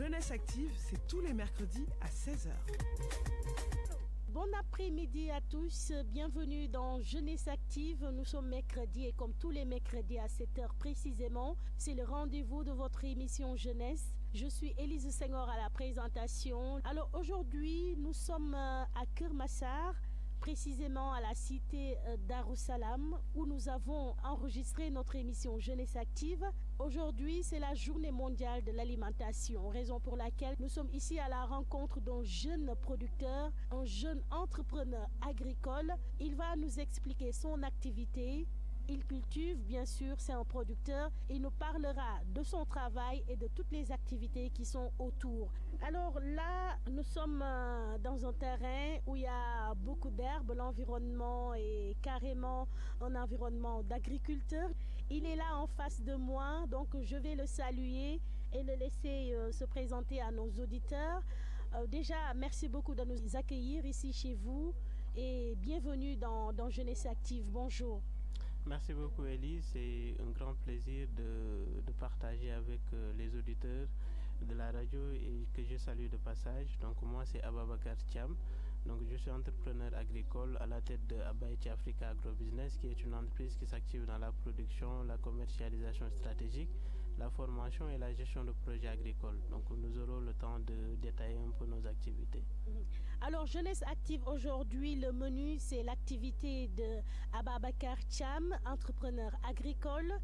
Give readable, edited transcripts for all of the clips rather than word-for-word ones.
Jeunesse Active, c'est tous les mercredis à 16h. Bon après-midi à tous, bienvenue dans Jeunesse Active. Nous sommes mercredi et comme tous les mercredis à 7h précisément, c'est le rendez-vous de votre émission Jeunesse. Je suis Élise Senghor à la présentation. Alors aujourd'hui, nous sommes à Keur Massar, précisément à la cité Darussalam, où nous avons enregistré notre émission Jeunesse Active. Aujourd'hui, c'est la journée mondiale de l'alimentation, raison pour laquelle nous sommes ici à la rencontre d'un jeune producteur, un jeune entrepreneur agricole. Il va nous expliquer son activité. Il cultive, bien sûr, c'est un producteur. Il nous parlera de son travail et de toutes les activités qui sont autour. Alors là, nous sommes dans un terrain où il y a beaucoup d'herbes. L'environnement est carrément un environnement d'agriculteur. Il est là en face de moi, donc je vais le saluer et le laisser se présenter à nos auditeurs. Déjà, merci beaucoup de nous accueillir ici chez vous et bienvenue dans Jeunesse Active. Bonjour. Merci beaucoup Elise, c'est un grand plaisir de partager avec les auditeurs de la radio et que je salue de passage. Donc moi c'est Ababakar Thiam, donc je suis entrepreneur agricole à la tête de Abaïti Africa Agrobusiness qui est une entreprise qui s'active dans la production, la commercialisation stratégique, la formation et la gestion de projets agricoles. Donc nous aurons le temps de détailler un peu nos activités. Alors Jeunesse Active aujourd'hui, le menu c'est l'activité de Ababakar Thiam, entrepreneur agricole.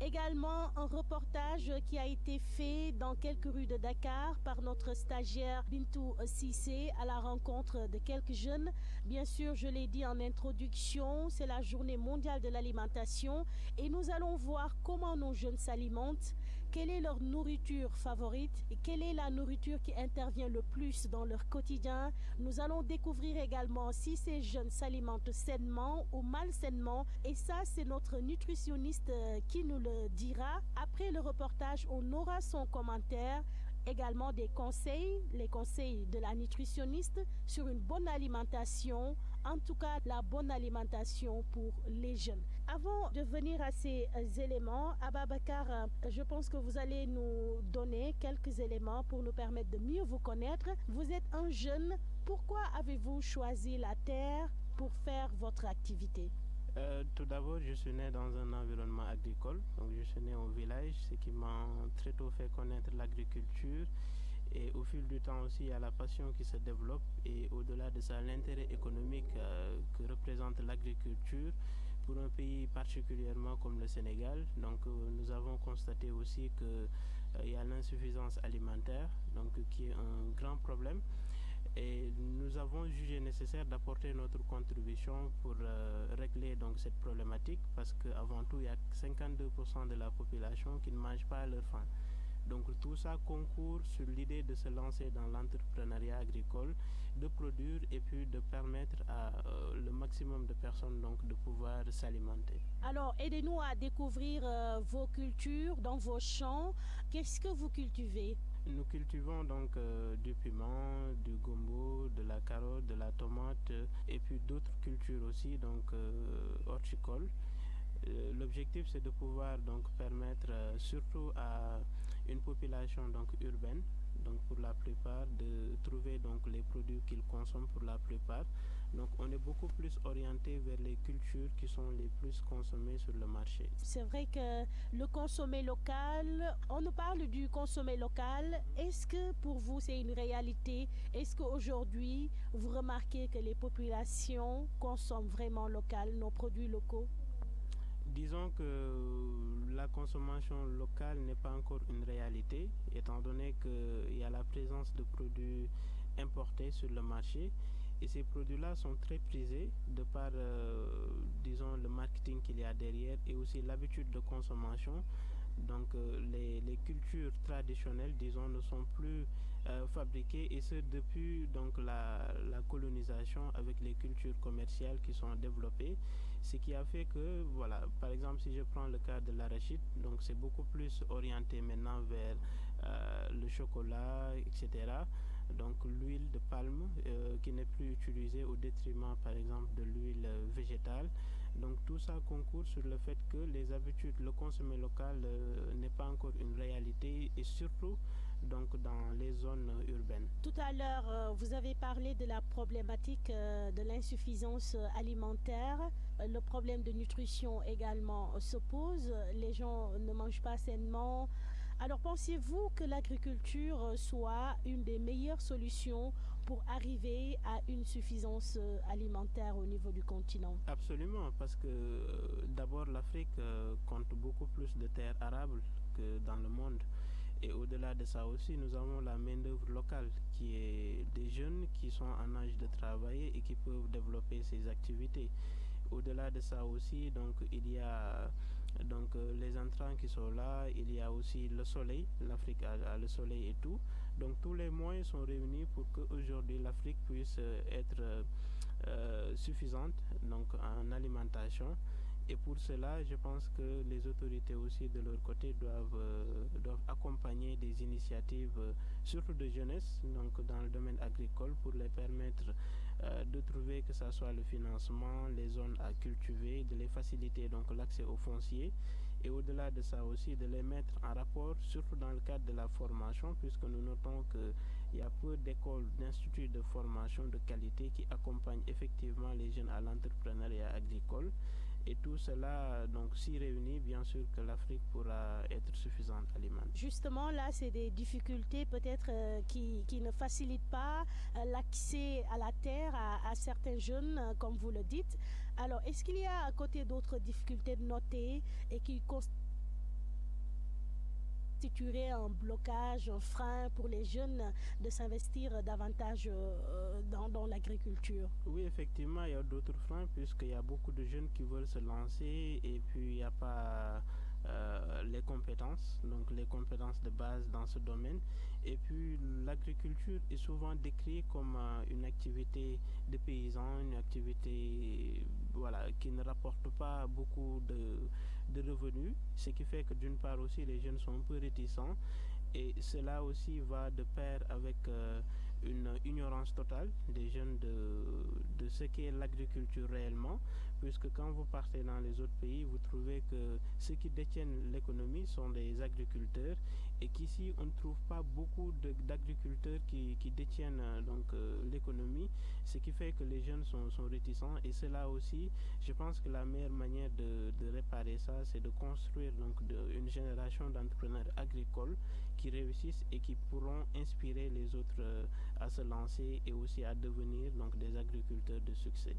Également un reportage qui a été fait dans quelques rues de Dakar par notre stagiaire Bintou Sissé à la rencontre de quelques jeunes. Bien sûr, je l'ai dit en introduction, c'est la journée mondiale de l'alimentation et nous allons voir comment nos jeunes s'alimentent, quelle est leur nourriture favorite et quelle est la nourriture qui intervient le plus dans leur quotidien. Nous allons découvrir également si ces jeunes s'alimentent sainement ou malsainement et ça c'est notre nutritionniste qui nous le dira. Après le reportage, on aura son commentaire, également des conseils, les conseils de la nutritionniste sur une bonne alimentation, en tout cas la bonne alimentation pour les jeunes. Avant de venir à ces éléments, Ababakar, je pense que vous allez nous donner quelques éléments pour nous permettre de mieux vous connaître. Vous êtes un jeune, pourquoi avez-vous choisi la terre pour faire votre activité ? Tout d'abord, je suis né dans un environnement agricole, donc je suis né au village, ce qui m'a très tôt fait connaître l'agriculture et au fil du temps aussi il y a la passion qui se développe et au-delà de ça l'intérêt économique que représente l'agriculture pour un pays particulièrement comme le Sénégal. Donc nous avons constaté aussi qu'il y a l'insuffisance alimentaire, donc qui est un grand problème. Et nous avons jugé nécessaire d'apporter notre contribution pour régler donc cette problématique parce qu'avant tout, il y a 52% de la population qui ne mange pas à leur faim. Donc tout ça concourt sur l'idée de se lancer dans l'entrepreneuriat agricole, de produire et puis de permettre à le maximum de personnes donc, de pouvoir s'alimenter. Alors aidez-nous à découvrir vos cultures dans vos champs. Qu'est-ce que vous cultivez ? Nous cultivons donc du piment, du gombo, de la carotte, de la tomate et puis d'autres cultures aussi, donc horticoles. L'objectif c'est de pouvoir donc permettre surtout à une population donc urbaine, donc pour la plupart de trouver donc les produits qu'ils consomment pour la plupart. Donc on est beaucoup plus orienté vers les cultures qui sont les plus consommées sur le marché. C'est vrai que le consommer local, on nous parle du consommer local. Est-ce que pour vous c'est une réalité? Est-ce qu'aujourd'hui vous remarquez que les populations consomment vraiment local, nos produits locaux? Disons que la consommation locale n'est pas encore une réalité, étant donné qu'il y a la présence de produits importés sur le marché. Et ces produits-là sont très prisés de par, disons, le marketing qu'il y a derrière et aussi l'habitude de consommation. Donc les cultures traditionnelles, disons, ne sont plus fabriquées et ce depuis donc la colonisation avec les cultures commerciales qui sont développées. Ce qui a fait que, voilà, par exemple, si je prends le cas de l'arachide, donc c'est beaucoup plus orienté maintenant vers le chocolat, etc. Donc l'huile de palme qui n'est plus utilisée au détriment, par exemple, de l'huile végétale. Donc tout ça concourt sur le fait que les habitudes, le consommer local n'est pas encore une réalité et surtout donc dans les zones urbaines. Tout à l'heure, vous avez parlé de la problématique de l'insuffisance alimentaire. Le problème de nutrition également se pose. Les gens ne mangent pas sainement. Alors pensez-vous que l'agriculture soit une des meilleures solutions pour arriver à une suffisance alimentaire au niveau du continent? Absolument, parce que d'abord l'Afrique compte beaucoup plus de terres arables que dans le monde. Et au-delà de ça aussi, nous avons la main-d'œuvre locale qui est des jeunes qui sont en âge de travailler et qui peuvent développer ces activités. Au-delà de ça aussi, donc il y a les intrants qui sont là, il y a aussi le soleil, l'Afrique a le soleil et tout. Donc tous les moyens sont réunis pour qu'aujourd'hui l'Afrique puisse être suffisante donc en alimentation. Et pour cela, je pense que les autorités aussi de leur côté doivent accompagner des initiatives, surtout de jeunesse, donc dans le domaine agricole, pour les permettre de trouver que ce soit le financement, les zones à cultiver, de les faciliter donc l'accès aux fonciers. Et au-delà de ça aussi, de les mettre en rapport, surtout dans le cadre de la formation, puisque nous notons qu'il y a peu d'écoles, d'instituts de formation de qualité qui accompagnent effectivement les jeunes à l'entrepreneuriat agricole. Et tout cela, donc, s'y réunit, bien sûr que l'Afrique pourra être suffisante alimentaire. Justement, là, c'est des difficultés peut-être qui ne facilitent pas l'accès à la terre à certains jeunes, comme vous le dites. Alors, est-ce qu'il y a à côté d'autres difficultés notées et qui constituerait un blocage, un frein pour les jeunes de s'investir davantage dans l'agriculture? Oui, effectivement, il y a d'autres freins puisqu'il y a beaucoup de jeunes qui veulent se lancer et puis il n'y a pas les compétences, donc les compétences de base dans ce domaine. Et puis l'agriculture est souvent décrite comme une activité de paysans, une activité qui ne rapporte pas beaucoup de revenus, ce qui fait que d'une part aussi les jeunes sont un peu réticents et cela aussi va de pair avec une ignorance totale des jeunes de ce qu'est l'agriculture réellement, puisque quand vous partez dans les autres pays, vous trouvez que ceux qui détiennent l'économie sont des agriculteurs et qu'ici on ne trouve pas beaucoup d'agriculteurs qui détiennent l'économie, ce qui fait que les jeunes sont réticents et cela aussi, je pense que la meilleure manière de réparer ça, c'est de construire une génération d'entrepreneurs agricoles qui réussissent et qui pourront inspirer les autres à se lancer et aussi à devenir des agriculteurs de succès.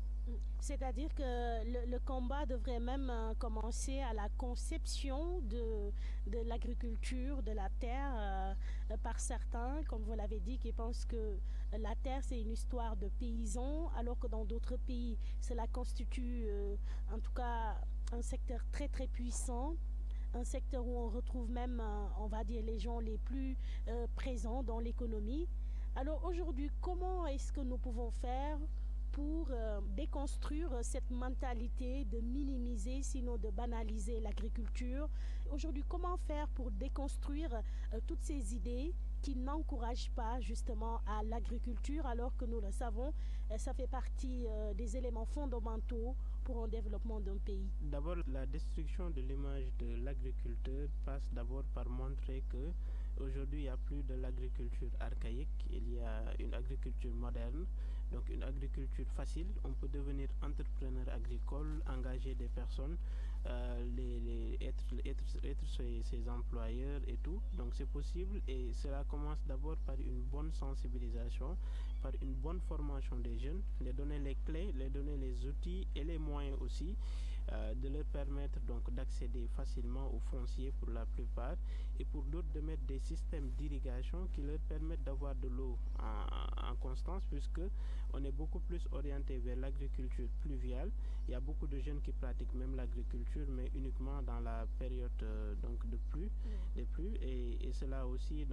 C'est-à-dire que le combat devrait même commencer à la conception de l'agriculture, de la terre, par certains, comme vous l'avez dit, qui pensent que la terre c'est une histoire de paysans, alors que dans d'autres pays, cela constitue en tout cas un secteur très très puissant. Un secteur où on retrouve même, on va dire, les gens les plus présents dans l'économie. Alors aujourd'hui, comment est-ce que nous pouvons faire pour déconstruire cette mentalité de minimiser, sinon de banaliser l'agriculture? Aujourd'hui, comment faire pour déconstruire toutes ces idées qui n'encouragent pas justement à l'agriculture, alors que nous le savons, ça fait partie des éléments fondamentaux pour un développement d'un pays? D'abord, la destruction de l'image de l'agriculteur passe d'abord par montrer que aujourd'hui il n'y a plus de l'agriculture archaïque, il y a une agriculture moderne, donc une agriculture facile. On peut devenir entrepreneur agricole, engager des personnes, être ses employeurs et tout. Donc c'est possible et cela commence d'abord par une bonne sensibilisation, par une bonne formation des jeunes, les donner les clés, les donner les outils et les moyens aussi, de leur permettre d'accéder facilement aux fonciers pour la plupart, et pour d'autres de mettre des systèmes d'irrigation qui leur permettent d'avoir de l'eau en constance, puisque on est beaucoup plus orienté vers l'agriculture pluviale. Il y a beaucoup de jeunes qui pratiquent même l'agriculture, mais uniquement dans la période de pluie, des pluies, et cela aussi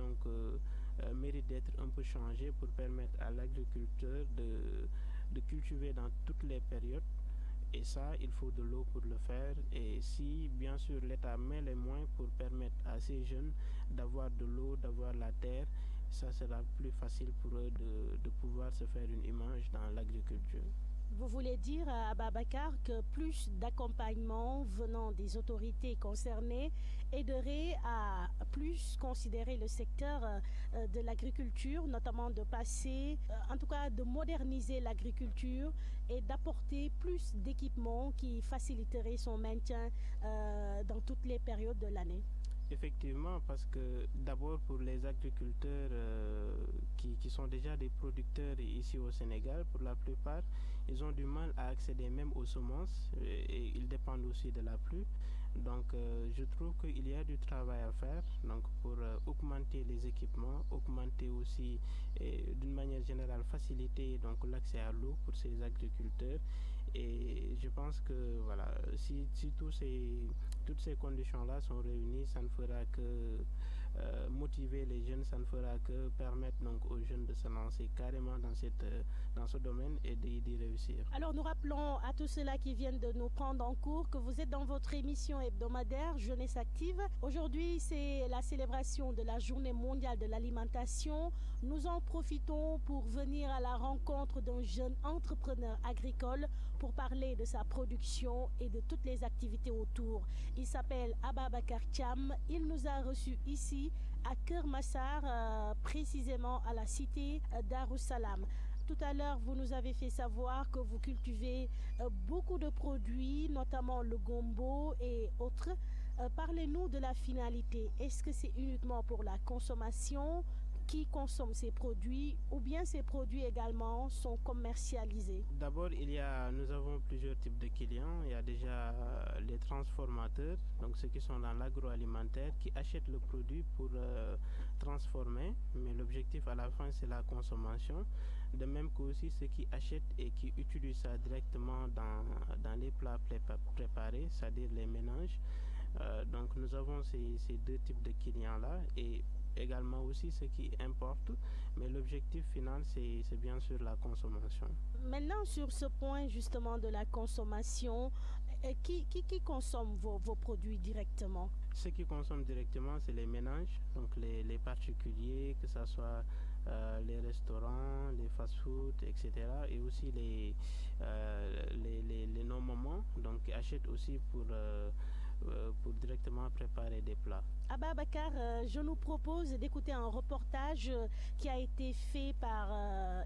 mérite d'être un peu changé pour permettre à l'agriculteur de cultiver dans toutes les périodes. Et ça, il faut de l'eau pour le faire. Et si, bien sûr, l'État met les moyens pour permettre à ces jeunes d'avoir de l'eau, d'avoir la terre, ça sera plus facile pour eux de pouvoir se faire une image dans l'agriculture. Vous voulez dire, Ababakar, que plus d'accompagnement venant des autorités concernées aiderait à plus considérer le secteur de l'agriculture, notamment de passer, en tout cas de moderniser l'agriculture et d'apporter plus d'équipements qui faciliteraient son maintien dans toutes les périodes de l'année. Effectivement, parce que d'abord pour les agriculteurs qui sont déjà des producteurs ici au Sénégal, pour la plupart, ils ont du mal à accéder même aux semences et ils dépendent aussi de la pluie. Donc je trouve qu'il y a du travail à faire donc, pour augmenter les équipements, augmenter aussi d'une manière générale faciliter donc, l'accès à l'eau pour ces agriculteurs. Et je pense que voilà, si toutes ces conditions-là sont réunies, ça ne fera que motiver les jeunes, ça ne fera que permettre donc, aux jeunes de se lancer carrément dans ce domaine et d'y réussir. Alors nous rappelons à tous ceux-là qui viennent de nous prendre en cours que vous êtes dans votre émission hebdomadaire Jeunesse Active. Aujourd'hui, c'est la célébration de la Journée mondiale de l'alimentation. Nous en profitons pour venir à la rencontre d'un jeune entrepreneur agricole pour parler de sa production et de toutes les activités autour. Il s'appelle Ababakar Thiam. Il nous a reçus ici à Kermassar, précisément à la cité Darussalam. Tout à l'heure, vous nous avez fait savoir que vous cultivez beaucoup de produits, notamment le gombo et autres. Parlez-nous de la finalité. Est-ce que c'est uniquement pour la consommation? Qui consomme ces produits ou bien ces produits également sont commercialisés? D'abord, nous avons plusieurs types de clients. Il y a déjà les transformateurs, donc ceux qui sont dans l'agroalimentaire, qui achètent le produit pour transformer, mais l'objectif à la fin, c'est la consommation. De même que aussi ceux qui achètent et qui utilisent ça directement dans les plats préparés, c'est-à-dire les mélanges. Donc nous avons ces deux types de clients-là et également aussi ceux qui importent, mais l'objectif final c'est bien sûr la consommation. Maintenant sur ce point justement de la consommation, qui consomme vos produits directement? Ceux qui consomment directement c'est les ménages, donc les particuliers, que ce soit les restaurants, les fast-food, etc. Et aussi les non-mamans, donc qui achètent aussi pour directement préparer des plats. Ababakar, je nous propose d'écouter un reportage qui a été fait par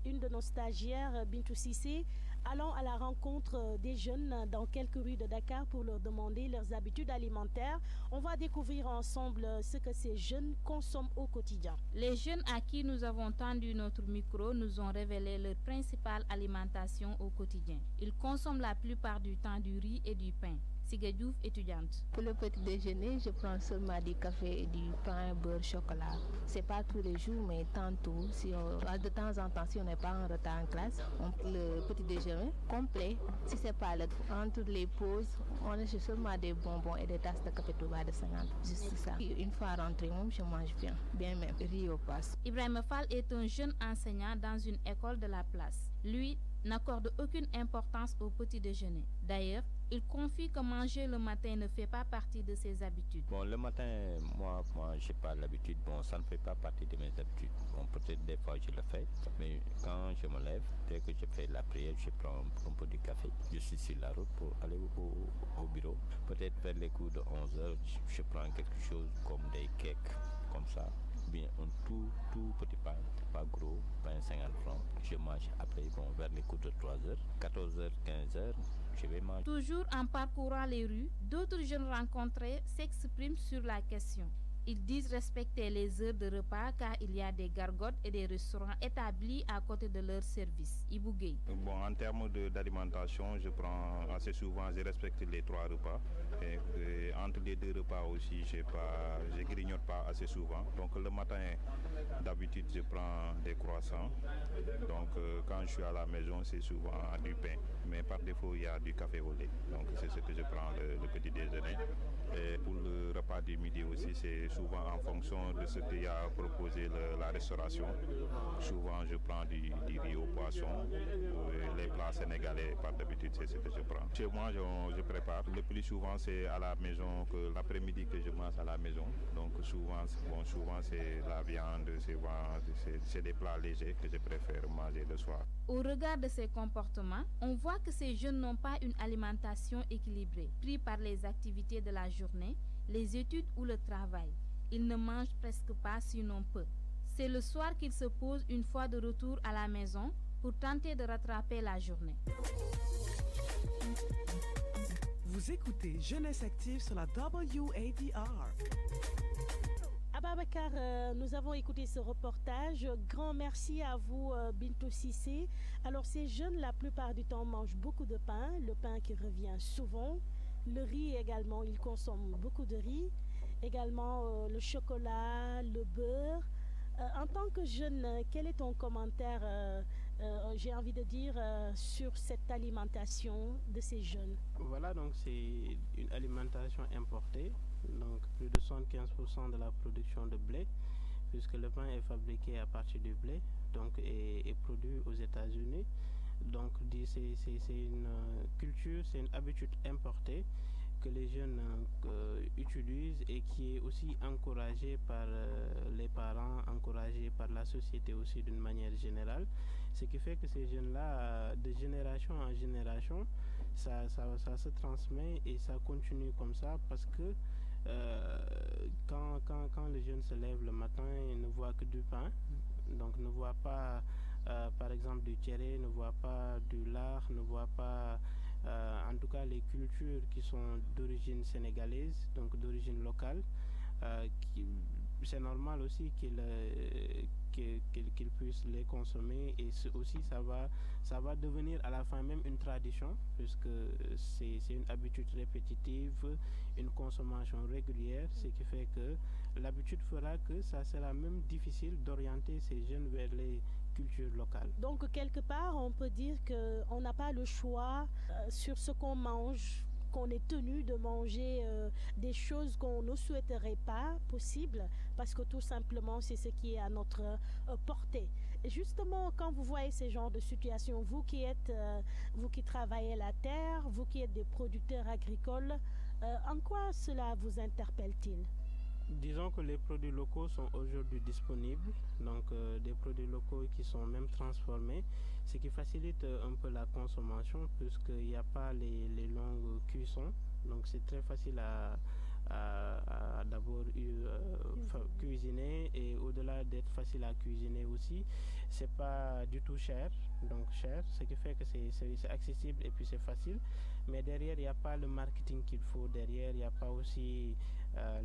une de nos stagiaires, Bintou Sissé, allant à la rencontre des jeunes dans quelques rues de Dakar pour leur demander leurs habitudes alimentaires. On va découvrir ensemble ce que ces jeunes consomment au quotidien. Les jeunes à qui nous avons tendu notre micro nous ont révélé leur principale alimentation au quotidien. Ils consomment la plupart du temps du riz et du pain. Sigadjouf, étudiante. Pour le petit déjeuner, je prends seulement du café et du pain, beurre, chocolat. C'est pas tous les jours, mais tantôt, de temps en temps, si on n'est pas en retard en classe, on prend le petit déjeuner complet. Si c'est pas entre les pauses, on achète seulement des bonbons et des tasses de café tout bas de 50. Juste ça. Une fois rentré, je mange bien même. Riz au passe. Ibrahim Fall est un jeune enseignant dans une école de la place. Lui n'accorde aucune importance au petit déjeuner. D'ailleurs, il confie que manger le matin ne fait pas partie de ses habitudes. Bon, le matin, moi j'ai pas l'habitude. Bon, ça ne fait pas partie de mes habitudes. Bon, peut-être des fois je le fais, mais quand je me lève, dès que je fais la prière, je prends un peu de café. Je suis sur la route pour aller au bureau. Peut-être vers les coups de 11h, je prends quelque chose comme des cakes, comme ça. Bien un tout petit pain, pas gros, pain 50 francs. Je mange après, vers les coups de 3h, 14h, 15h, je vais manger. Toujours en parcourant les rues, d'autres jeunes rencontrés s'expriment sur la question. Ils disent respecter les heures de repas car il y a des gargotes et des restaurants établis à côté de leur service. Ibougay. Bon, en termes d'alimentation, je prends assez souvent, je respecte les 3 repas. Et entre les 2 repas aussi, je grignote pas assez souvent. Donc le matin, d'habitude, je prends des croissants. Donc quand je suis à la maison, c'est souvent du pain. Mais par défaut, il y a du café au lait. Donc c'est ce que je prends le petit déjeuner. Et pour le repas du midi aussi, c'est souvent en fonction de ce qu'il y a proposé la restauration. Souvent je prends du riz au poisson, les plats sénégalais par d'habitude c'est ce que je prends. Chez moi je prépare, le plus souvent c'est à la maison, que l'après-midi que je mange à la maison. Donc souvent c'est la viande, c'est des plats légers que je préfère manger le soir. Au regard de ces comportements, on voit que ces jeunes n'ont pas une alimentation équilibrée, pris par les activités de la journée, les études ou le travail. Ils ne mangent presque pas, sinon peu. C'est le soir qu'ils se posent une fois de retour à la maison pour tenter de rattraper la journée. Vous écoutez Jeunesse Active sur la WADR. Ababacar, nous avons écouté ce reportage. Grand merci à vous, Bintou Cissé. Alors, ces jeunes, la plupart du temps, mangent beaucoup de pain, le pain qui revient souvent. Le riz également, ils consomment beaucoup de riz. Également, le chocolat, le beurre. En tant que jeune, quel est ton commentaire, j'ai envie de dire, sur cette alimentation de ces jeunes? Voilà, donc c'est une alimentation importée. Donc plus de 75% de la production de blé, puisque le pain est fabriqué à partir du blé, donc est produit aux États-Unis. Donc c'est une culture, c'est une habitude importée que les jeunes utilisent et qui est aussi encouragée par les parents, encouragée par la société aussi d'une manière générale. Ce qui fait que ces jeunes-là, de génération en génération, ça se transmet et ça continue comme ça parce que quand les jeunes se lèvent le matin, ils ne voient que du pain, donc ne voient pas par exemple du tchéré, ne voient pas du lard, ne voient pas en tout cas les cultures qui sont d'origine sénégalaise, donc d'origine locale. C'est normal aussi qu'ils puissent les consommer et aussi ça va devenir à la fin même une tradition puisque c'est une habitude répétitive, une consommation régulière, ce qui fait que l'habitude fera que ça sera même difficile d'orienter ces jeunes vers les cultures locales. Donc quelque part on peut dire qu'on n'a pas le choix sur ce qu'on mange, qu'on est tenu de manger des choses qu'on ne souhaiterait pas possible parce que tout simplement c'est ce qui est à notre portée. Et justement, quand vous voyez ce genre de situation, vous qui travaillez la terre, vous qui êtes des producteurs agricoles, en quoi cela vous interpelle-t-il? Disons que les produits locaux sont aujourd'hui disponibles, donc des produits locaux qui sont même transformés, ce qui facilite un peu la consommation puisqu'il n'y a pas les longues cuissons, donc c'est très facile à d'abord cuisiner et au-delà d'être facile à cuisiner aussi, c'est pas du tout cher, ce qui fait que c'est accessible et puis c'est facile, mais derrière il n'y a pas le marketing qu'il faut, derrière il n'y a pas aussi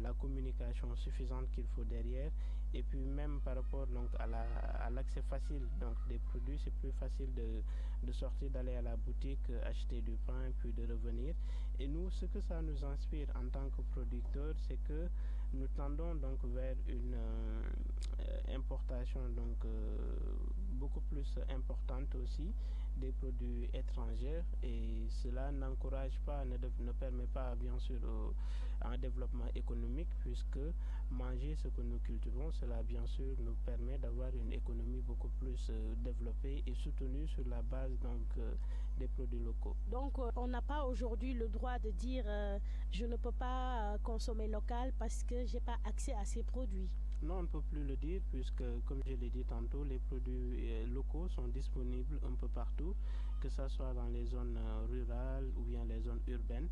la communication suffisante qu'il faut derrière et puis même par rapport donc à l'accès facile donc des produits, c'est plus facile de sortir, d'aller à la boutique, acheter du pain puis de revenir. Et nous, ce que ça nous inspire en tant que producteurs, c'est que nous tendons donc vers une importation donc beaucoup plus importante aussi des produits étrangers et cela n'encourage pas, ne permet pas bien sûr un développement économique puisque manger ce que nous cultivons, cela bien sûr nous permet d'avoir une économie beaucoup plus développée et soutenue sur la base donc des produits locaux. Donc on n'a pas aujourd'hui le droit de dire je ne peux pas consommer local parce que j'ai pas accès à ces produits. Non, on ne peut plus le dire puisque, comme je l'ai dit tantôt, les produits locaux sont disponibles un peu partout, que ce soit dans les zones rurales ou bien les zones urbaines.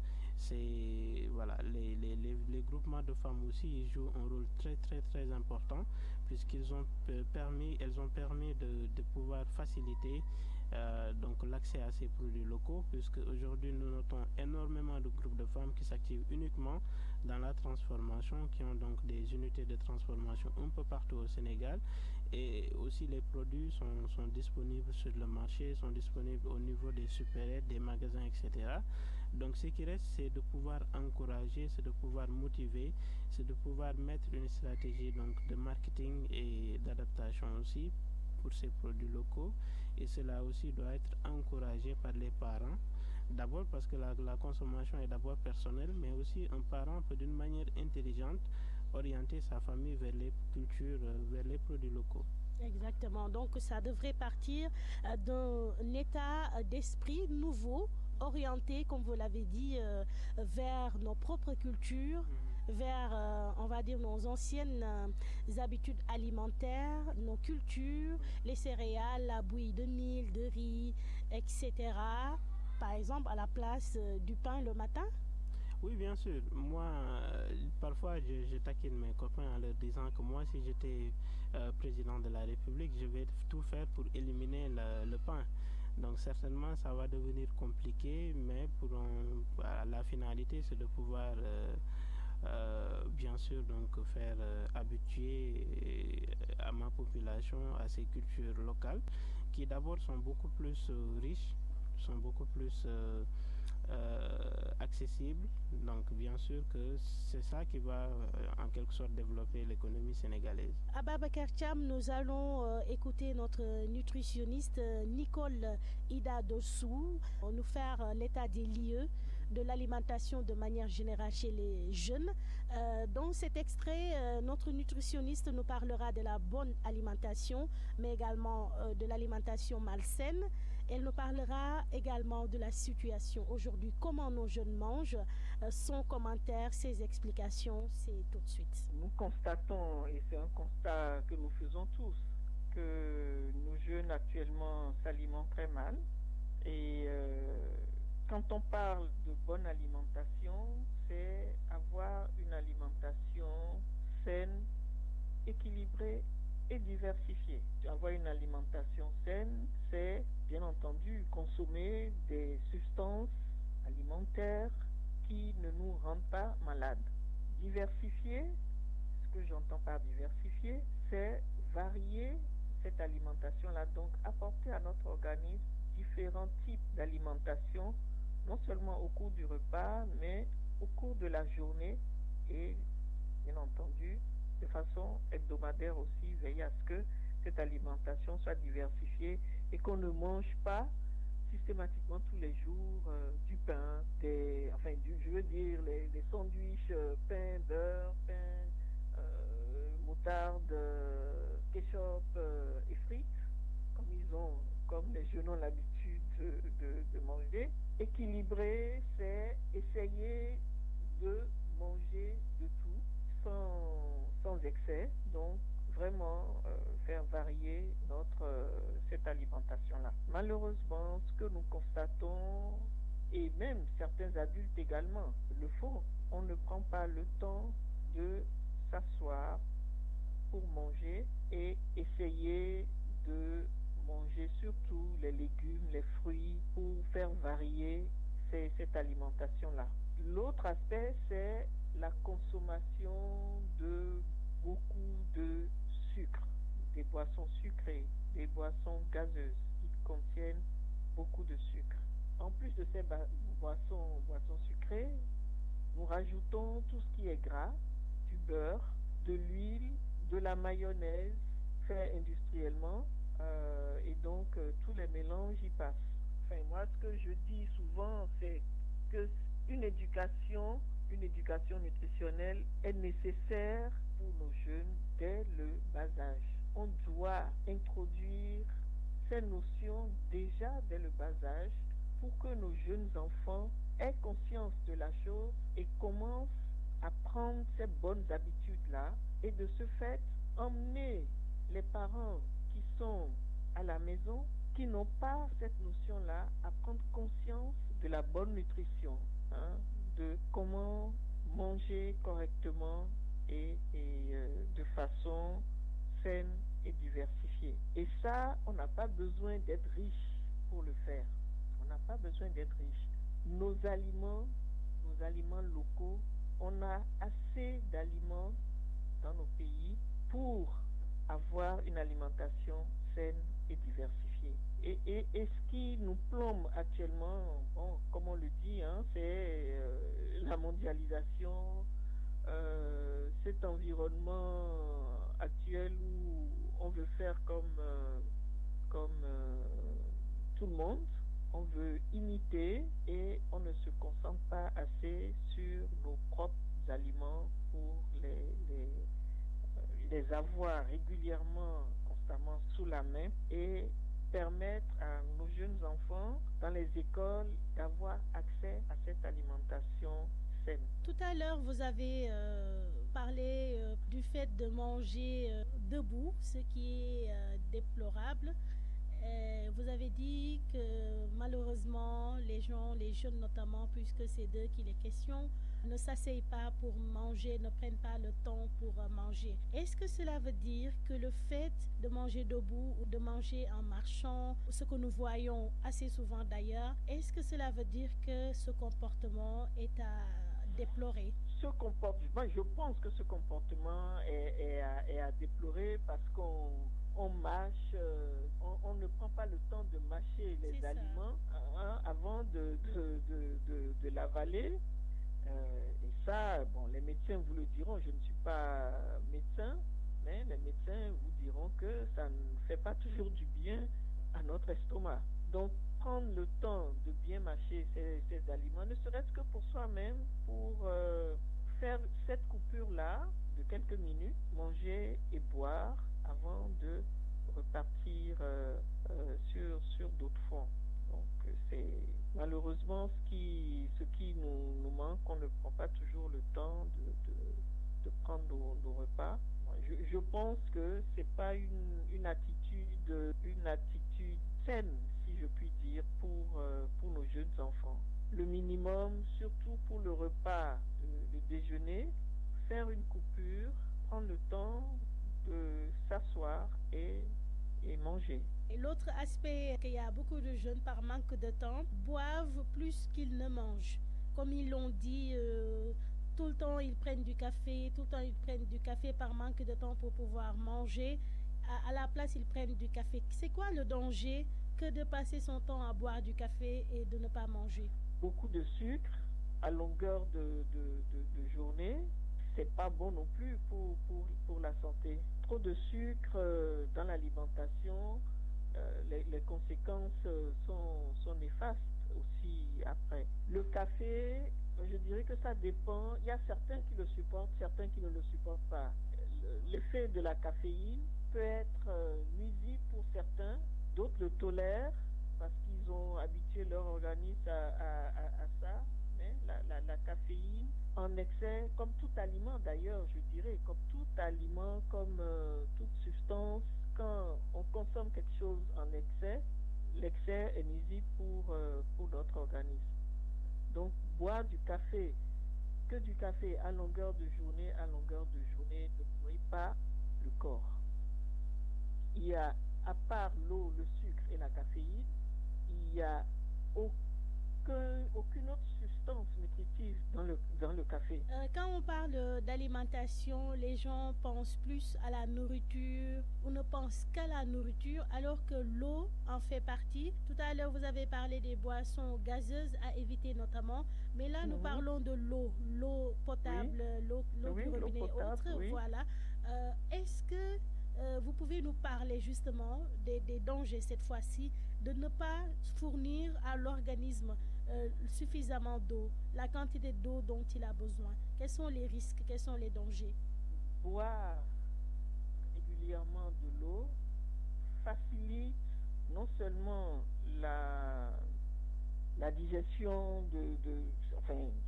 Voilà, les groupements de femmes aussi ils jouent un rôle très très très important puisqu'ils ont permis de pouvoir faciliter donc l'accès à ces produits locaux puisque aujourd'hui nous notons énormément de groupes de femmes qui s'activent uniquement dans la transformation, qui ont donc des unités de transformation un peu partout au Sénégal et aussi les produits sont disponibles sur le marché, sont disponibles au niveau des supérettes, des magasins, etc. Donc ce qui reste, c'est de pouvoir encourager, c'est de pouvoir motiver, c'est de pouvoir mettre une stratégie donc de marketing et d'adaptation aussi pour ces produits locaux et cela aussi doit être encouragé par les parents. D'abord parce que la consommation est d'abord personnelle, mais aussi un parent peut d'une manière intelligente orienter sa famille vers les cultures, vers les produits locaux. Exactement. Donc, ça devrait partir d'un état d'esprit nouveau, orienté, comme vous l'avez dit, vers nos propres cultures, vers, on va dire, nos anciennes habitudes alimentaires, nos cultures, les céréales, la bouillie de mil, de riz, etc. Par exemple, à la place du pain le matin. Oui, bien sûr. Moi, parfois, je taquine mes copains en leur disant que moi, si j'étais président de la République, je vais tout faire pour éliminer le pain. Donc, certainement, ça va devenir compliqué, mais la finalité, c'est de pouvoir, bien sûr, donc faire habituer à ma population à ces cultures locales, qui d'abord sont beaucoup plus riches, sont beaucoup plus accessible. Donc bien sûr que c'est ça qui va en quelque sorte développer l'économie sénégalaise. À Babacar Thiam, nous allons écouter notre nutritionniste Nicole Ida Dossou nous faire l'état des lieux de l'alimentation de manière générale chez les jeunes. Dans cet extrait, notre nutritionniste nous parlera de la bonne alimentation, mais également de l'alimentation malsaine. Elle nous parlera également de la situation aujourd'hui, comment nos jeunes mangent. Son commentaire, ses explications, c'est tout de suite. Nous constatons, et c'est un constat que nous faisons tous, que nos jeunes actuellement s'alimentent très mal. Et quand on parle de bonne alimentation, c'est avoir une alimentation saine, équilibrée et diversifiée. Avoir une alimentation saine, c'est bien entendu consommer des substances alimentaires qui ne nous rendent pas malades. Diversifier, ce que j'entends par diversifier, c'est varier cette alimentation-là, donc apporter à notre organisme différents types d'alimentation, non seulement au cours du repas, mais au cours de la journée et bien entendu de façon hebdomadaire aussi, veiller à ce que cette alimentation soit diversifiée et qu'on ne mange pas systématiquement tous les jours du pain, les sandwichs, pain, beurre, pain, moutarde, ketchup et frites, comme les jeunes ont l'habitude de manger. Équilibré, c'est essayer de manger de tout sans excès, donc vraiment faire varier cette alimentation-là. Malheureusement, ce que nous constatons, et même certains adultes également le font, on ne prend pas le temps de s'asseoir pour manger et essayer de manger surtout les légumes, les fruits, pour faire varier cette alimentation-là. L'autre aspect, c'est la consommation de beaucoup de sucre, des boissons sucrées, des boissons gazeuses qui contiennent beaucoup de sucre. En plus de ces boissons sucrées, nous rajoutons tout ce qui est gras, du beurre, de l'huile, de la mayonnaise fait industriellement, et donc tous les mélanges y passent. Enfin, moi, ce que je dis souvent, c'est que une éducation nutritionnelle est nécessaire pour nos jeunes dès le bas âge. On doit introduire ces notions déjà dès le bas âge pour que nos jeunes enfants aient conscience de la chose et commencent à prendre ces bonnes habitudes-là et de ce fait emmener les parents qui sont à la maison, qui n'ont pas cette notion-là, à prendre conscience de la bonne nutrition, de comment manger correctement et de façon saine et diversifiée. Et ça, on n'a pas besoin d'être riche pour le faire. On n'a pas besoin d'être riche. Nos aliments locaux, on a assez d'aliments dans nos pays pour avoir une alimentation saine et diversifiée. Et ce qui nous plombe actuellement, comme on le dit, c'est la mondialisation, cet environnement actuel où on veut faire comme tout le monde, on veut imiter et on ne se concentre pas assez sur nos propres aliments pour les les avoir régulièrement, constamment sous la main et permettre à nos jeunes enfants dans les écoles d'avoir accès à cette alimentation saine. Tout à l'heure, vous avez parlé du fait de manger debout, ce qui est déplorable. Vous avez dit que malheureusement, les jeunes notamment, puisque c'est d'eux qu'il est question, ne s'asseyent pas pour manger, ne prennent pas le temps pour manger. Est-ce que cela veut dire que le fait de manger debout ou de manger en marchant, ce que nous voyons assez souvent d'ailleurs, est-ce que cela veut dire que ce comportement est à déplorer? Je pense que ce comportement est à déplorer parce qu'on mâche, on ne prend pas le temps de mâcher les aliments avant de l'avaler. Et ça, les médecins vous le diront, je ne suis pas médecin, mais les médecins vous diront que ça ne fait pas toujours du bien à notre estomac. Donc, prendre le temps de bien mâcher ces aliments, ne serait-ce que pour soi-même, pour faire cette coupure-là de quelques minutes, manger et boire avant de repartir sur d'autres fronts. Donc, c'est malheureusement ce qui nous manque, on ne prend pas toujours le temps de prendre nos repas. Je pense que c'est pas une attitude saine, si je puis dire, pour nos jeunes enfants. Le minimum, surtout pour le repas, le déjeuner, faire une coupure, prendre le temps de s'asseoir et manger. Et l'autre aspect, qu'il y a beaucoup de jeunes, par manque de temps, boivent plus qu'ils ne mangent. Comme ils l'ont dit, tout le temps ils prennent du café, par manque de temps pour pouvoir manger. À la place, ils prennent du café. C'est quoi le danger que de passer son temps à boire du café et de ne pas manger? Beaucoup de sucre à longueur de journée, c'est pas bon non plus pour la santé. Trop de sucre dans l'alimentation, les conséquences sont néfastes aussi après. Le café, je dirais que ça dépend. Il y a certains qui le supportent, certains qui ne le supportent pas. L'effet de la caféine peut être nuisible pour certains, d'autres le tolèrent parce qu'ils ont habitué leur organisme à ça. Mais la caféine en excès, comme tout aliment d'ailleurs, je dirais, comme tout aliment, comme toute substance, quand on consomme quelque chose en excès, l'excès est nuisible pour notre organisme. Donc, boire du café, que du café à longueur de journée ne nourrit pas le corps. Il y a, à part l'eau, le sucre et la caféine, il n'y a aucune autre substance nutritive dans le café. Quand on parle d'alimentation, les gens pensent plus à la nourriture ou ne pensent qu'à la nourriture, alors que l'eau en fait partie. Tout à l'heure, vous avez parlé des boissons gazeuses à éviter notamment, mais là, nous parlons de l'eau potable, l'eau du robinet et autres. Oui. Voilà. Est-ce que vous pouvez nous parler justement des dangers cette fois-ci de ne pas fournir à l'organisme suffisamment d'eau, la quantité d'eau dont il a besoin? Quels sont les risques, quels sont les dangers? Boire régulièrement de l'eau facilite non seulement la digestion de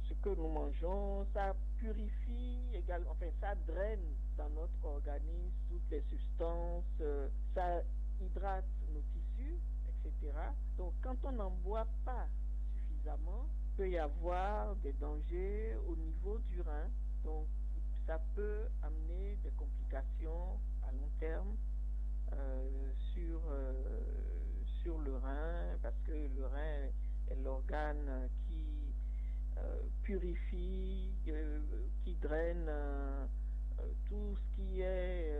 ce que nous mangeons, ça purifie également, ça draine dans notre organisme toutes les substances, ça hydrate nos tissus, etc. Donc quand on n'en boit pas suffisamment, il peut y avoir des dangers au niveau du rein. Donc ça peut amener des complications à long terme sur le rein, parce que le rein est l'organe qui purifie, qui draine tout ce qui est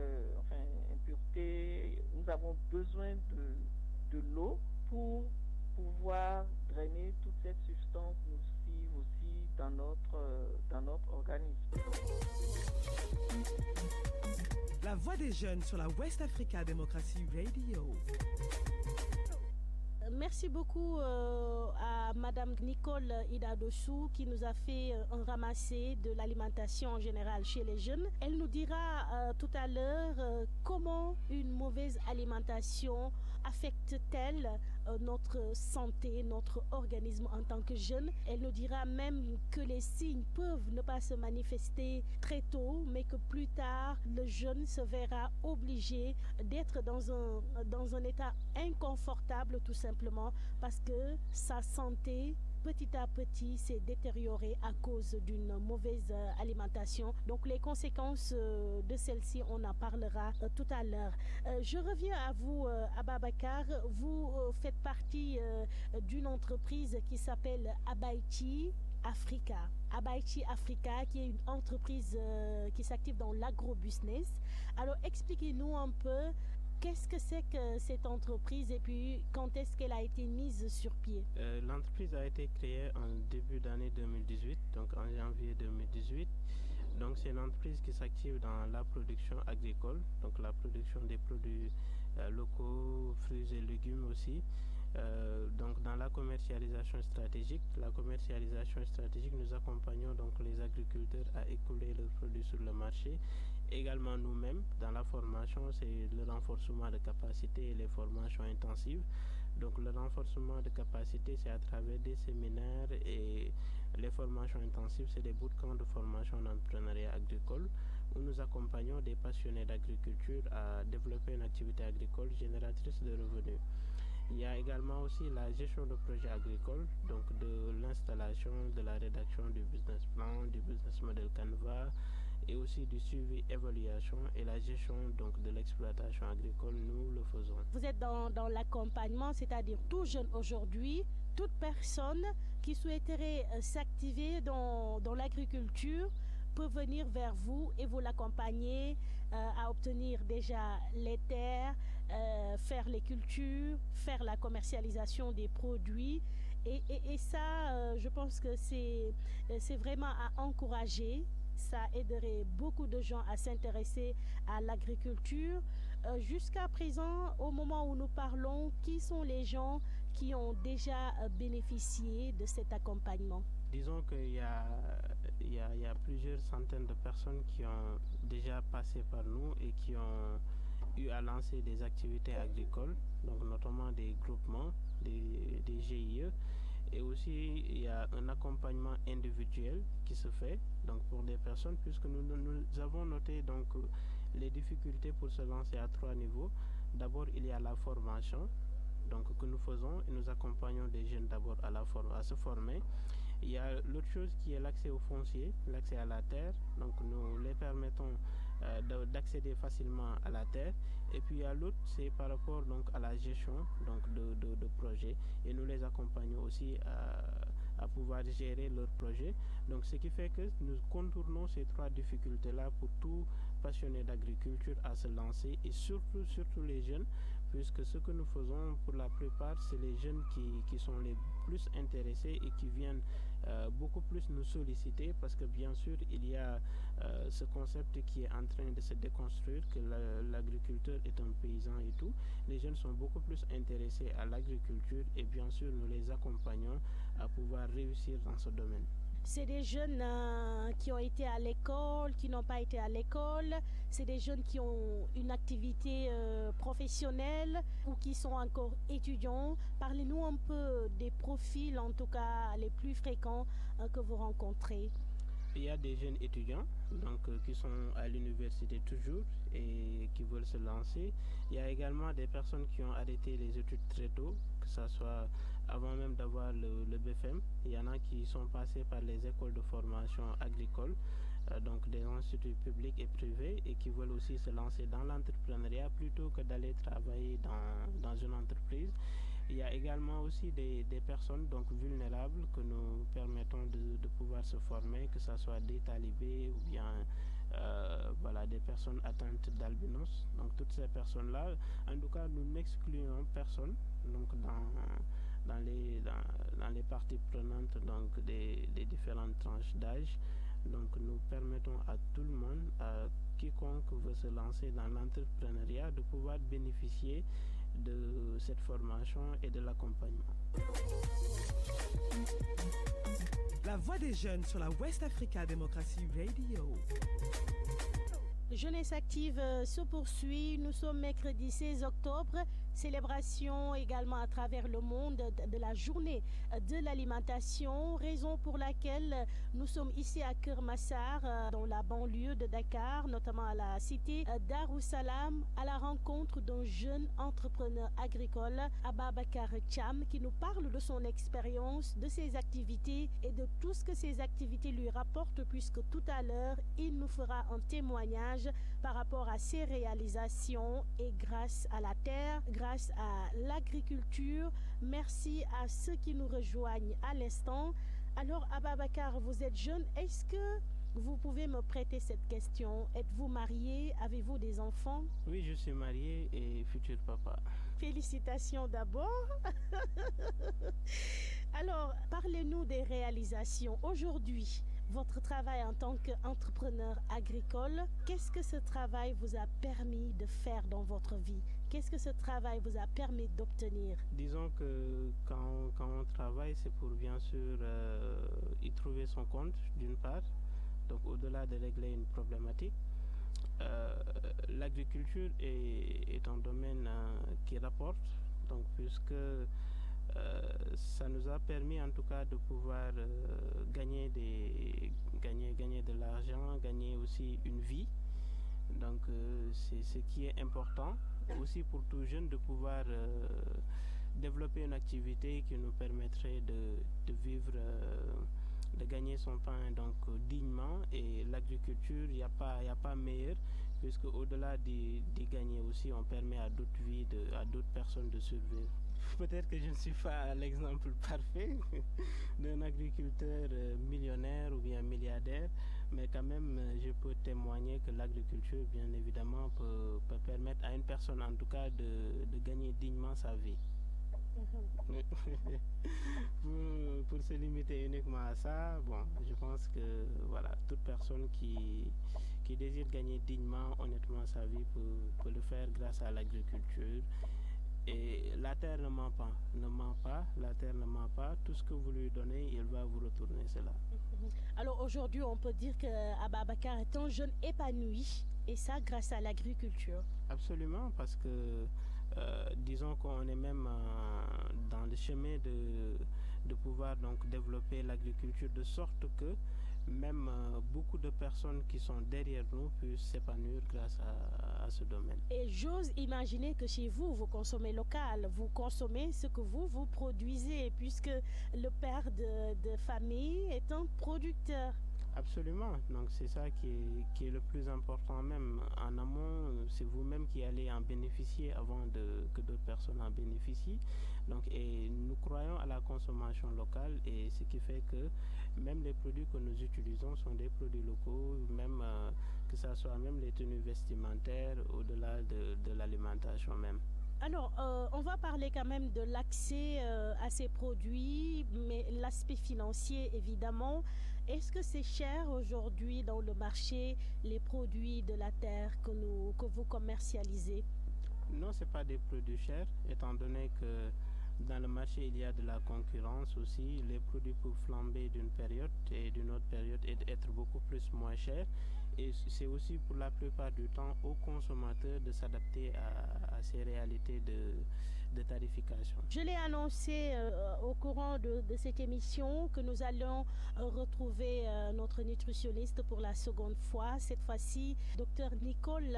impureté. Nous avons besoin de l'eau pour pouvoir drainer toute cette substance nocive aussi dans notre organisme. La voix des jeunes sur la West Africa Democracy Radio. Merci beaucoup à Madame Nicole Idadossou qui nous a fait un ramassé de l'alimentation en général chez les jeunes. Elle nous dira tout à l'heure comment une mauvaise alimentation affecte-t-elle notre santé, notre organisme en tant que jeune. Elle nous dira même que les signes peuvent ne pas se manifester très tôt, mais que plus tard, le jeune se verra obligé d'être dans un état inconfortable tout simplement parce que sa santé petit à petit s'est détériorée à cause d'une mauvaise alimentation. Donc les conséquences de celle-ci, on en parlera tout à l'heure. Je reviens à vous, Ababakar. Vous faites partie d'une entreprise qui s'appelle Abaïti Africa. Abaïti Africa, qui est une entreprise qui s'active dans l'agro-business. Alors expliquez-nous un peu qu'est-ce que c'est que cette entreprise et puis quand est-ce qu'elle a été mise sur pied? L'entreprise a été créée en début d'année 2018, donc en janvier 2018. Donc c'est une entreprise qui s'active dans la production agricole, donc la production des produits locaux, fruits et légumes aussi. Donc dans la commercialisation stratégique, nous accompagnons donc les agriculteurs à écouler leurs produits sur le marché. Également nous-mêmes, dans la formation, c'est le renforcement de capacités et les formations intensives. Donc le renforcement de capacités, c'est à travers des séminaires et les formations intensives, c'est des bootcamps de formation d'entrepreneuriat agricole où nous accompagnons des passionnés d'agriculture à développer une activité agricole génératrice de revenus. Il y a également aussi la gestion de projets agricoles, donc de l'installation, de la rédaction du business plan, du business model Canva, et aussi du suivi, évaluation et la gestion donc de l'exploitation agricole, nous le faisons. Vous êtes dans l'accompagnement, c'est-à-dire tout jeune aujourd'hui, toute personne qui souhaiterait s'activer dans l'agriculture peut venir vers vous et vous l'accompagner à obtenir déjà les terres, faire les cultures, faire la commercialisation des produits. Et ça, je pense que c'est vraiment à encourager. Ça aiderait beaucoup de gens à s'intéresser à l'agriculture. Jusqu'à présent, au moment où nous parlons, qui sont les gens qui ont déjà bénéficié de cet accompagnement? Disons qu'il y a plusieurs centaines de personnes qui ont déjà passé par nous et qui ont eu à lancer des activités agricoles, donc notamment des groupements, des GIE. Et aussi, il y a un accompagnement individuel qui se fait donc pour des personnes, puisque nous avons noté donc les difficultés pour se lancer à 3 niveaux. D'abord, il y a la formation donc, que nous faisons et nous accompagnons des jeunes d'abord à se former. Il y a l'autre chose qui est l'accès au foncier, l'accès à la terre. Donc, nous les permettons d'accéder facilement à la terre. Et puis il y a l'autre, c'est par rapport donc à la gestion donc de projets et nous les accompagnons aussi à pouvoir gérer leurs projets. Donc ce qui fait que nous contournons ces 3 difficultés-là pour tout passionné d'agriculture à se lancer et surtout les jeunes, puisque ce que nous faisons pour la plupart, c'est les jeunes qui sont les plus intéressés et qui viennent beaucoup plus nous solliciter parce que bien sûr il y a ce concept qui est en train de se déconstruire, que l'agriculteur est un paysan et tout. Les jeunes sont beaucoup plus intéressés à l'agriculture et bien sûr nous les accompagnons à pouvoir réussir dans ce domaine. C'est des jeunes qui ont été à l'école, qui n'ont pas été à l'école. C'est des jeunes qui ont une activité professionnelle ou qui sont encore étudiants. Parlez-nous un peu des profils, en tout cas les plus fréquents que vous rencontrez. Il y a des jeunes étudiants donc, qui sont à l'université toujours et qui veulent se lancer. Il y a également des personnes qui ont arrêté les études très tôt, que ce soit avant même d'avoir le BFM. Il y en a qui sont passés par les écoles de formation agricole, donc des instituts publics et privés, et qui veulent aussi se lancer dans l'entrepreneuriat plutôt que d'aller travailler dans une entreprise. Il y a également aussi des personnes donc vulnérables que nous permettons de pouvoir se former, que ce soit des talibés ou bien voilà, des personnes atteintes d'albinos. Donc toutes ces personnes-là, en tout cas, nous n'excluons personne donc dans les parties prenantes donc des différentes tranches d'âge. Donc nous permettons à tout le monde, à quiconque veut se lancer dans l'entrepreneuriat, de pouvoir bénéficier de cette formation et de l'accompagnement. La voix des jeunes sur la West Africa Democracy Radio. Jeunesse active se poursuit. Nous sommes mercredi 16 octobre. Célébration également à travers le monde de la journée de l'alimentation, raison pour laquelle nous sommes ici à Kermassar, dans la banlieue de Dakar, notamment à la cité Darussalam, à la rencontre d'un jeune entrepreneur agricole, Ababakar Cham, qui nous parle de son expérience, de ses activités et de tout ce que ces activités lui rapportent, puisque tout à l'heure, il nous fera un témoignage par rapport à ses réalisations et grâce à la terre, grâce à l'agriculture. Merci à ceux qui nous rejoignent à l'instant. Alors, Ababakar, vous êtes jeune. Est-ce que vous pouvez me prêter cette question? Êtes-vous marié? Avez-vous des enfants? Oui, je suis marié et futur papa. Félicitations d'abord. Alors, parlez-nous des réalisations. Aujourd'hui, votre travail en tant qu'entrepreneur agricole, qu'est-ce que ce travail vous a permis de faire dans votre vie? Qu'est-ce que ce travail vous a permis d'obtenir? Disons que quand on travaille, c'est pour bien sûr y trouver son compte, d'une part. Donc au-delà de régler une problématique, l'agriculture est un domaine qui rapporte, donc puisque ça nous a permis en tout cas de pouvoir gagner de l'argent, gagner aussi une vie. Donc c'est ce qui est important aussi pour tout jeune de pouvoir développer une activité qui nous permettrait de vivre, de gagner son pain donc dignement. Et l'agriculture, il n'y a pas meilleur, puisque au-delà d'y gagner aussi, on permet à d'autres vies, à d'autres personnes de survivre. Peut-être que je ne suis pas l'exemple parfait d'un agriculteur millionnaire ou bien milliardaire, mais quand même, je peux témoigner que l'agriculture, bien évidemment, peut permettre à une personne, en tout cas, de gagner dignement sa vie. Pour se limiter uniquement à ça, bon, je pense que voilà, toute personne qui désire gagner dignement, honnêtement, sa vie peut le faire grâce à l'agriculture. Et la terre ne ment pas, la terre ne ment pas. Tout ce que vous lui donnez, il va vous retourner cela. Alors aujourd'hui, on peut dire que Ababakar est un jeune épanoui, et ça grâce à l'agriculture. Absolument, parce que disons qu'on est même dans le chemin de pouvoir donc développer l'agriculture de sorte que même beaucoup de personnes qui sont derrière nous puissent s'épanouir grâce à ce domaine. Et j'ose imaginer que chez vous, vous consommez local, vous consommez ce que vous produisez, puisque le père de famille est un producteur. Absolument, donc c'est ça qui est le plus important même. En amont, c'est vous-même qui allez en bénéficier avant que d'autres personnes en bénéficient. Donc, et nous croyons à la consommation locale, et ce qui fait que même les produits que nous utilisons sont des produits locaux, même que ce soit même les tenues vestimentaires, au-delà de l'alimentation même. Alors, on va parler quand même de l'accès à ces produits, mais l'aspect financier, évidemment. Est-ce que c'est cher aujourd'hui dans le marché, les produits de la terre que vous commercialisez? Non, ce n'est pas des produits chers, étant donné que dans le marché, il y a de la concurrence aussi. Les produits peuvent flamber d'une période et d'une autre période et être beaucoup moins chers. Et c'est aussi pour la plupart du temps aux consommateurs de s'adapter à ces réalités de tarification. Je l'ai annoncé au courant de cette émission que nous allons retrouver notre nutritionniste pour la seconde fois. Cette fois-ci, Dr Nicole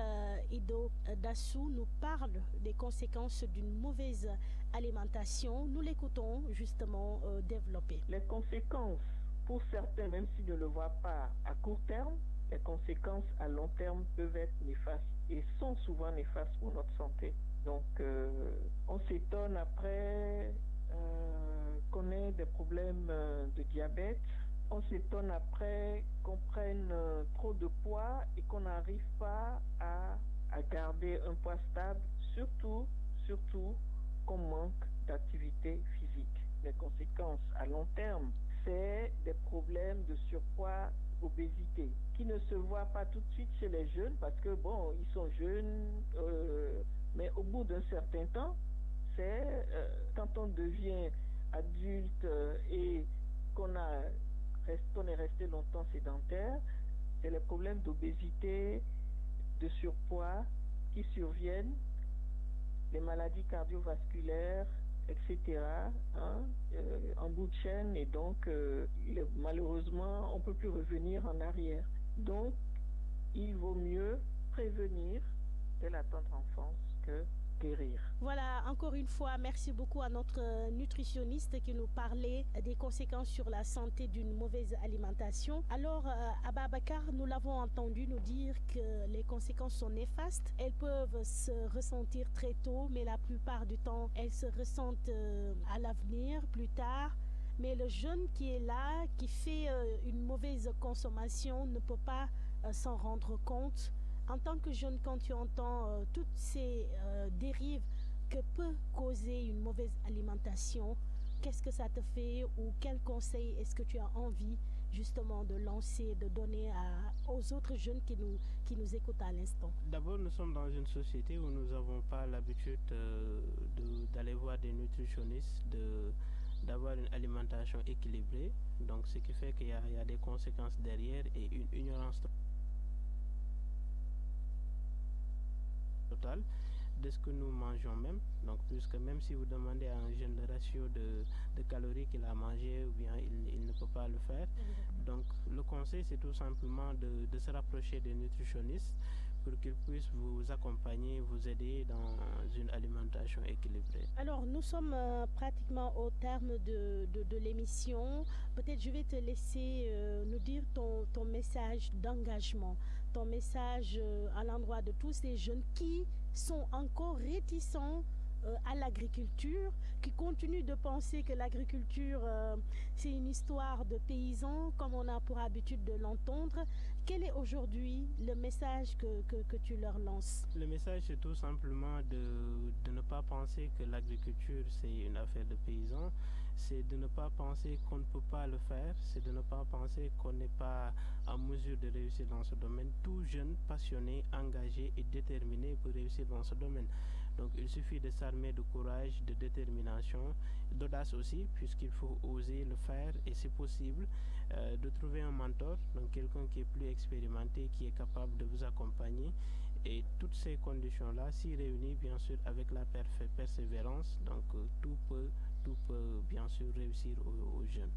Ido Dassou nous parle des conséquences d'une mauvaise alimentation. Nous l'écoutons justement développer. Les conséquences, pour certains, même s'ils ne le voient pas à court terme, les conséquences à long terme peuvent être néfastes et sont souvent néfastes pour notre santé. Donc, on s'étonne après qu'on ait des problèmes de diabète. On s'étonne après qu'on prenne trop de poids et qu'on n'arrive pas à garder un poids stable, surtout qu'on manque d'activité physique. Les conséquences à long terme, c'est des problèmes de surpoids, obésité, qui ne se voient pas tout de suite chez les jeunes parce que bon, ils sont jeunes, mais au bout d'un certain temps, sait, quand on devient adulte et qu'on est resté longtemps sédentaire, c'est les problèmes d'obésité, de surpoids qui surviennent, les maladies cardiovasculaires, etc., en bout de chaîne, et donc malheureusement on ne peut plus revenir en arrière. Donc il vaut mieux prévenir dès la tendre enfance que guérir. Voilà, encore une fois, merci beaucoup à notre nutritionniste qui nous parlait des conséquences sur la santé d'une mauvaise alimentation. Alors, Ababacar, nous l'avons entendu nous dire que les conséquences sont néfastes. Elles peuvent se ressentir très tôt, mais la plupart du temps, elles se ressentent à l'avenir, plus tard. Mais le jeune qui est là, qui fait une mauvaise consommation, ne peut pas s'en rendre compte. En tant que jeune, quand tu entends toutes ces dérives que peut causer une mauvaise alimentation, qu'est-ce que ça te fait ou quel conseil est-ce que tu as envie justement de lancer, de donner aux autres jeunes qui nous écoutent à l'instant? D'abord, nous sommes dans une société où nous n'avons pas l'habitude d'aller voir des nutritionnistes, d'avoir une alimentation équilibrée. Donc, ce qui fait qu'il y a des conséquences derrière et une ignorance totale de ce que nous mangeons même. Donc, puisque même si vous demandez à un jeune le ratio de calories qu'il a mangé, ou bien il ne peut pas le faire. Donc, le conseil, c'est tout simplement de se rapprocher des nutritionnistes pour qu'ils puissent vous accompagner, vous aider dans une alimentation équilibrée. Alors, nous sommes pratiquement au terme de l'émission. Peut-être je vais te laisser nous dire ton message d'engagement, ton message à l'endroit de tous ces jeunes qui sont encore réticents à l'agriculture, qui continuent de penser que l'agriculture, c'est une histoire de paysans, comme on a pour habitude de l'entendre. Quel est aujourd'hui le message que tu leur lances? Le message, c'est tout simplement de ne pas penser que l'agriculture, c'est une affaire de paysans. C'est de ne pas penser qu'on ne peut pas le faire. C'est de ne pas penser qu'on n'est pas en mesure de réussir dans ce domaine. Tout jeune, passionné, engagé et déterminé pour réussir dans ce domaine. Donc il suffit de s'armer de courage, de détermination, d'audace aussi, puisqu'il faut oser le faire et c'est possible de trouver un mentor, donc quelqu'un qui est plus expérimenté, qui est capable de vous accompagner. Et toutes ces conditions-là, si réunies bien sûr avec la persévérance, donc tout peut bien sûr réussir aux jeunes.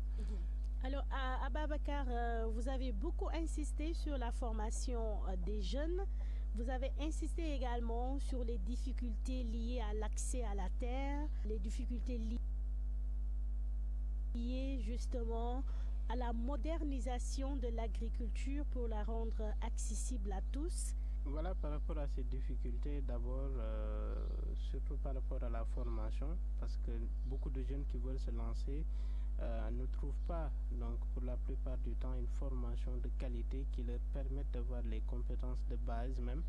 Alors, Ababacar, vous avez beaucoup insisté sur la formation des jeunes. Vous avez insisté également sur les difficultés liées à l'accès à la terre, les difficultés liées justement à la modernisation de l'agriculture pour la rendre accessible à tous. Voilà, par rapport à ces difficultés, d'abord, surtout par rapport à la formation, parce que beaucoup de jeunes qui veulent se lancer ne trouvent pas, donc pour la plupart du temps, une formation de qualité qui leur permette d'avoir les compétences de base même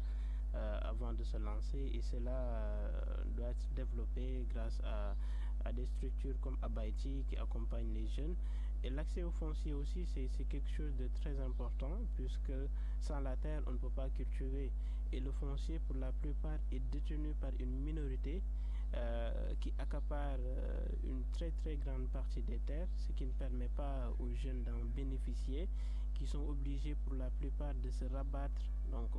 avant de se lancer. Et cela doit être développé grâce à des structures comme Abaïti qui accompagnent les jeunes. Et l'accès au foncier aussi, c'est quelque chose de très important, puisque sans la terre, on ne peut pas cultiver. Et le foncier, pour la plupart, est détenu par une minorité qui accapare une très très grande partie des terres, ce qui ne permet pas aux jeunes d'en bénéficier, qui sont obligés pour la plupart de se rabattre donc,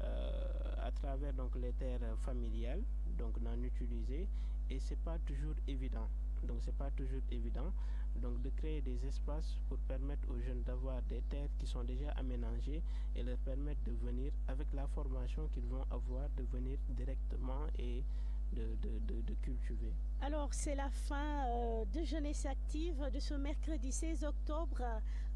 à travers donc, les terres familiales, donc d'en utiliser, et c'est pas toujours évident. Donc c'est pas toujours évident donc de créer des espaces pour permettre aux jeunes d'avoir des terres qui sont déjà aménagées et leur permettre de venir avec la formation qu'ils vont avoir, de venir directement et de cultiver. Alors c'est la fin de Jeunesse Active de ce mercredi 16 octobre.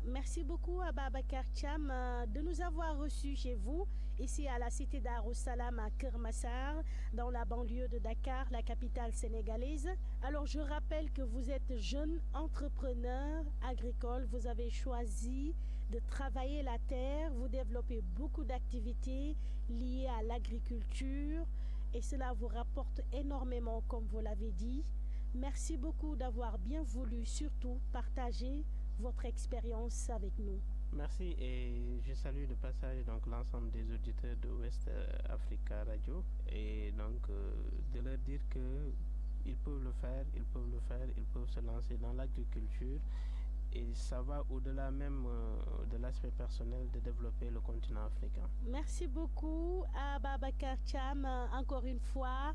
Merci beaucoup à Ababacar Thiam de nous avoir reçus chez vous, ici à la cité Darussalam à Kermassar, dans la banlieue de Dakar, la capitale sénégalaise. Alors je rappelle que vous êtes jeune entrepreneur agricole, vous avez choisi de travailler la terre, vous développez beaucoup d'activités liées à l'agriculture et cela vous rapporte énormément comme vous l'avez dit. Merci beaucoup d'avoir bien voulu surtout partager votre expérience avec nous. Merci et je salue de passage donc l'ensemble des auditeurs de West Africa Radio et donc de leur dire que ils peuvent le faire, ils peuvent se lancer dans l'agriculture et ça va au-delà même de l'aspect personnel de développer le continent africain. Merci beaucoup à Babacar Cham encore une fois.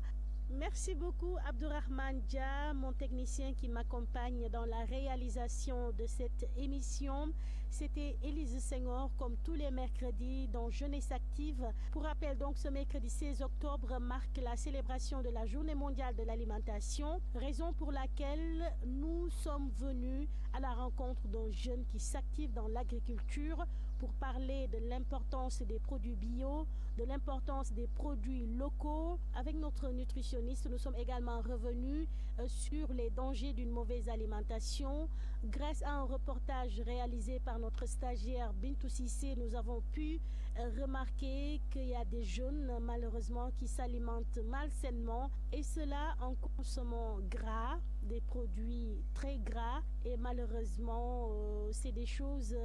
Merci beaucoup Abdourahmane Dia, mon technicien qui m'accompagne dans la réalisation de cette émission. C'était Élise Senghor comme tous les mercredis dans Jeunesse Active. Pour rappel donc ce mercredi 16 octobre marque la célébration de la Journée mondiale de l'alimentation, raison pour laquelle nous sommes venus à la rencontre d'un jeune qui s'active dans l'agriculture pour parler de l'importance des produits bio, de l'importance des produits locaux. Avec notre nutritionniste, nous sommes également revenus sur les dangers d'une mauvaise alimentation. Grâce à un reportage réalisé par notre stagiaire Bintou Sissé, nous avons pu remarquer qu'il y a des jeunes malheureusement qui s'alimentent malsainement et cela en consommant gras, des produits très gras et malheureusement c'est des choses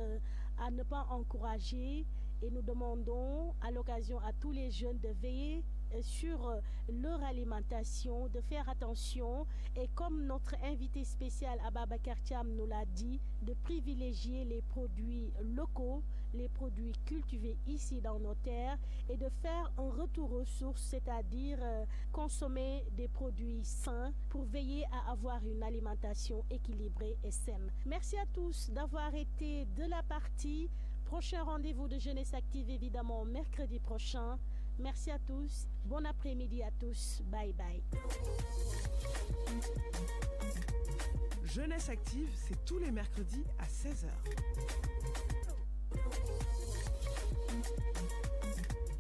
à ne pas encourager et nous demandons à l'occasion à tous les jeunes de veiller sur leur alimentation, de faire attention et comme notre invité spécial Ababacar Thiam nous l'a dit, de privilégier les produits locaux, les produits cultivés ici dans nos terres et de faire un retour aux sources, c'est-à-dire consommer des produits sains pour veiller à avoir une alimentation équilibrée et saine. Merci à tous d'avoir été de la partie. Prochain rendez-vous de Jeunesse Active évidemment mercredi prochain. Merci à tous. Bon après-midi à tous. Bye bye. Jeunesse Active, c'est tous les mercredis à 16h.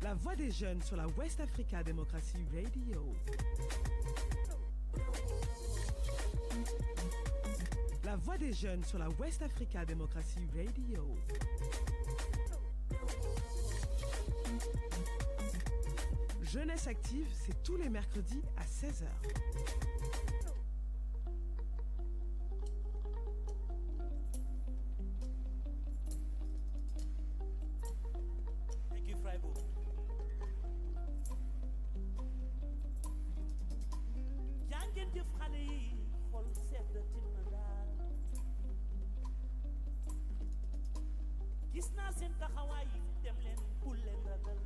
La voix des jeunes sur la West Africa Democracy Radio. La voix des jeunes sur la West Africa Democracy Radio. Jeunesse Active, c'est tous les mercredis à 16h. Thank you, Freiburg. Jàngeen jëf xale yi xol seddatin na daal gis naa seen taxawaay yi dem leen bul leen ragal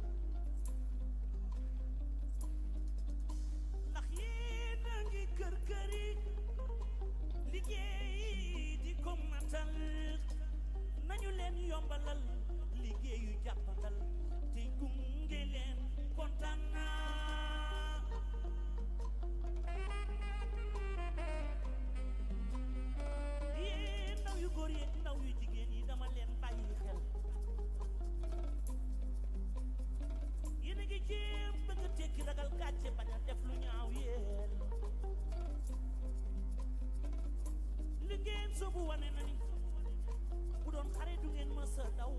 ndax yéen a ngi kër kër yi liggéey di ko matal nañu leen yombalal liggéeyu jàppandal te gunge leen kontaan naa yéen ndaw yu góor yi ndaw yu jigéen yi dama leen bàyyi xel yéen a ngi jéem bëgg a tekki ragal gàcce bañ a def lu ñaaw yéen li ngeen soobu wane na ni bu doon xare du ngeen mës a daw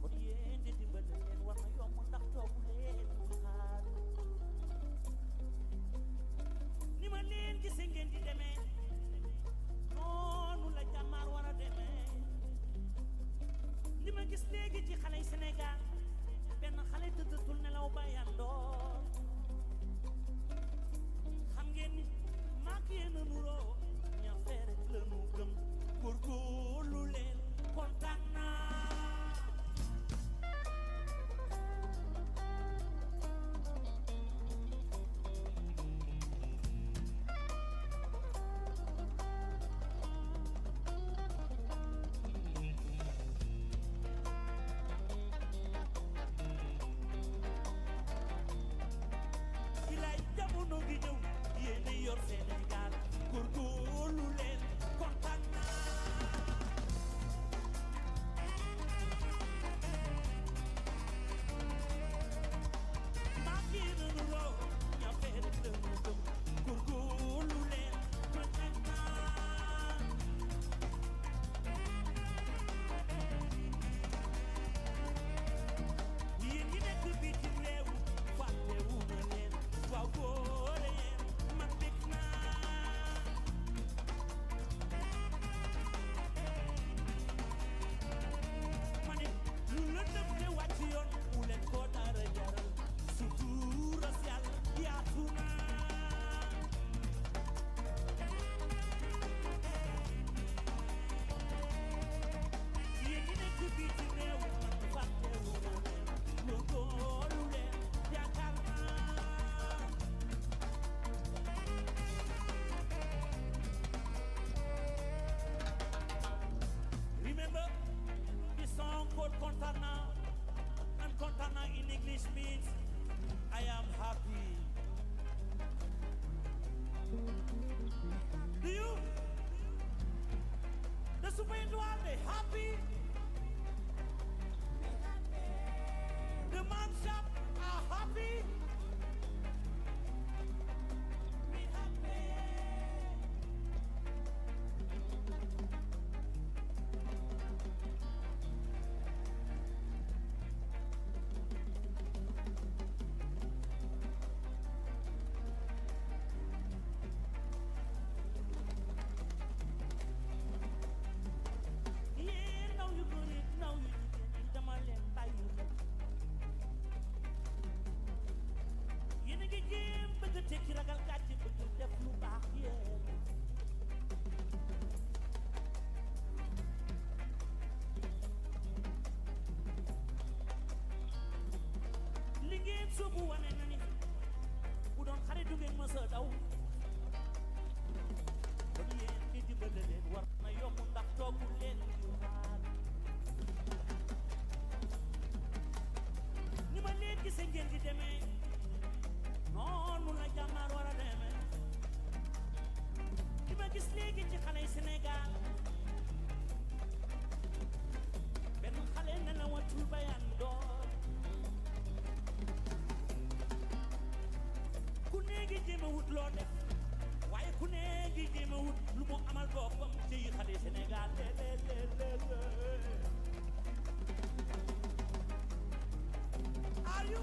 kon yéen di dimbale leen war na yomb ndax toogu leen xaar ni ma leen gisee ngeen di demee noonu la jàmmaar war a demee li ma gis léegi ci xale yi Sénégal benn xale tëddatul nelaw ba yandoor xam ngeen ni maak yéen a nuroo ña fee rek la nu gëm góorgóorlu leen kontaan naa happy. The man shop are happy. Be happy. Yeah, now you got it, now you get it, the man left by you. Yéen a ngi jéem bëgg a tekki ragal gàcce bëgg def lu baax yéen. Li ngeen soobu wane na ni bu doon xare du ngeen mës a daw. Kon yéen di dimbale leen war na yomb ndax toogu leen di xaar. Ni ma leen gisee ngeen di demee noonu la jàmmaar war a demee. Li ma gis léegi ci xale yi Sénégal benn xale ne la watul bayan door. Ku ne ngi jéem a wut loo def waaye ku ne ngi jéem a wut lu mu amal boppam ci yi xale yi Sénégal Are you